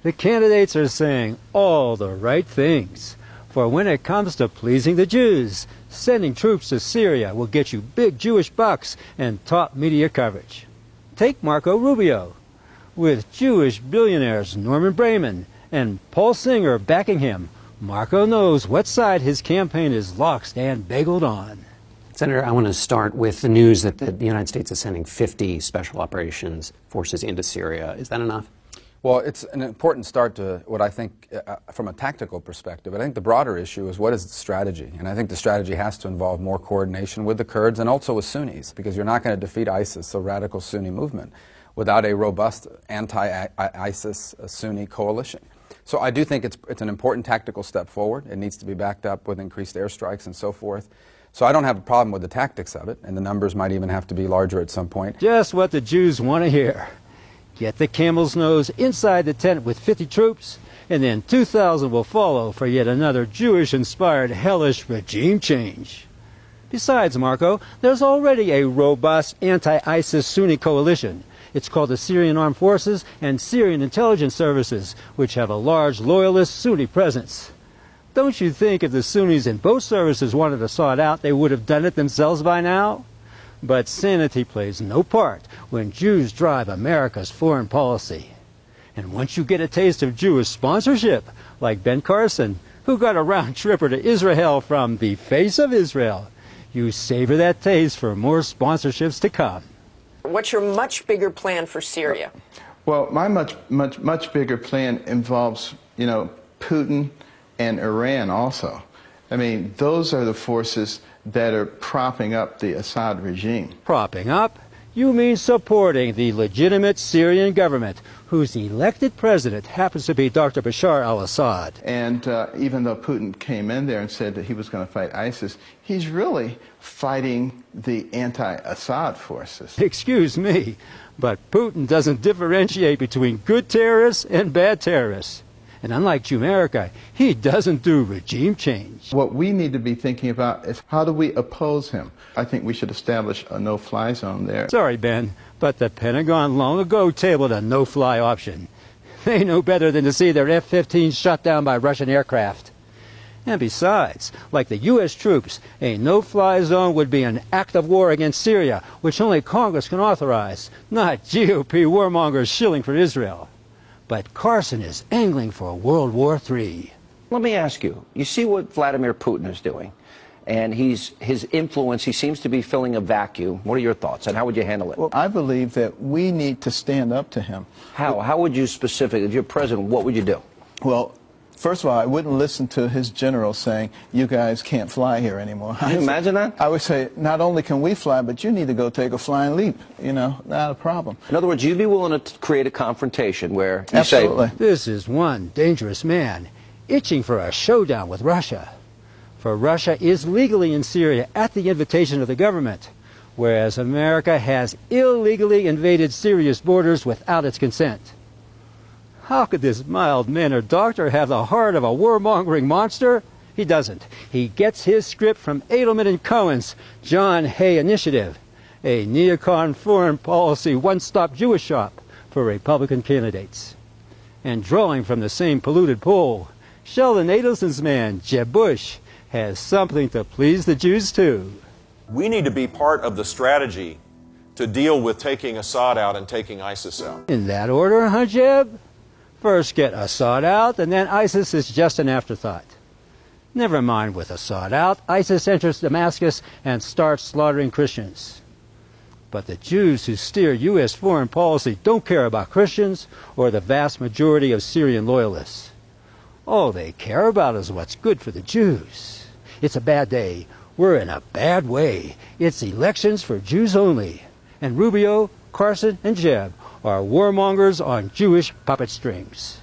The candidates are saying all the right things. For when it comes to pleasing the Jews, sending troops to Syria will get you big Jewish bucks and top media coverage. Take Marco Rubio. With Jewish billionaires Norman Brayman and Paul Singer backing him, Marco knows what side his campaign is locked and bageled on. Senator, I want to start with the news that the United States is sending 50 special operations forces into Syria. Is that enough? Well, it's an important start to what I think, from a tactical perspective. I think the broader issue is what is the strategy? And I think the strategy has to involve more coordination with the Kurds and also with Sunnis, because you're not going to defeat ISIS, a radical Sunni movement, without a robust anti-ISIS Sunni coalition. So I do think it's an important tactical step forward. It needs to be backed up with increased airstrikes and so forth. So I don't have a problem with the tactics of it, and the numbers might even have to be larger at some point. Just what the Jews want to hear. Get the camel's nose inside the tent with 50 troops, and then 2,000 will follow for yet another Jewish-inspired hellish regime change. Besides, Marco, there's already a robust anti-ISIS Sunni coalition. It's called the Syrian Armed Forces and Syrian Intelligence Services, which have a large loyalist Sunni presence. Don't you think if the Sunnis in both services wanted to sort out, they would have done it themselves by now? But sanity plays no part when Jews drive America's foreign policy. And once you get a taste of Jewish sponsorship, like Ben Carson, who got a round tripper to Israel from the face of Israel, you savor that taste for more sponsorships to come. What's your much bigger plan for Syria? Well, my much bigger plan involves, Putin and Iran also. I mean, those are the forces that are propping up the Assad regime. Propping up? You mean supporting the legitimate Syrian government, whose elected president happens to be Dr. Bashar al-Assad. And even though Putin came in there and said that he was going to fight ISIS, he's really fighting the anti-Assad forces. Excuse me, but Putin doesn't differentiate between good terrorists and bad terrorists. And unlike Jumerica, he doesn't do regime change. What we need to be thinking about is how do we oppose him? I think we should establish a no-fly zone there. Sorry, Ben, but the Pentagon long ago tabled a no-fly option. They know better than to see their F-15s shot down by Russian aircraft. And besides, like the U.S. troops, a no-fly zone would be an act of war against Syria, which only Congress can authorize, not GOP warmongers shilling for Israel. But Carson is angling for World War III. Let me ask you, you see what Vladimir Putin is doing, and his influence, he seems to be filling a vacuum. What are your thoughts, and how would you handle it? Well, I believe that we need to stand up to him. How? How would you specifically, if you're president, what would you do? Well, first of all, I wouldn't listen to his general saying, you guys can't fly here anymore. Can you imagine that? I would say, not only can we fly, but you need to go take a flying leap. Not a problem. In other words, you'd be willing to create a confrontation where you Absolutely. say... This is one dangerous man, itching for a showdown with Russia. For Russia is legally in Syria at the invitation of the government, whereas America has illegally invaded Syria's borders without its consent. How could this mild-mannered doctor have the heart of a warmongering monster? He doesn't. He gets his script from Edelman and Cohen's John Hay Initiative, a neocon foreign policy one-stop Jewish shop for Republican candidates. And drawing from the same polluted pool, Sheldon Adelson's man, Jeb Bush, has something to please the Jews too. We need to be part of the strategy to deal with taking Assad out and taking ISIS out. In that order, huh, Jeb? First get Assad out, and then ISIS is just an afterthought. Never mind with Assad out, ISIS enters Damascus and starts slaughtering Christians. But the Jews who steer U.S. foreign policy don't care about Christians or the vast majority of Syrian loyalists. All they care about is what's good for the Jews. It's a bad day. We're in a bad way. It's elections for Jews only. And Rubio, Carson, and Jeb are warmongers on Jewish puppet strings.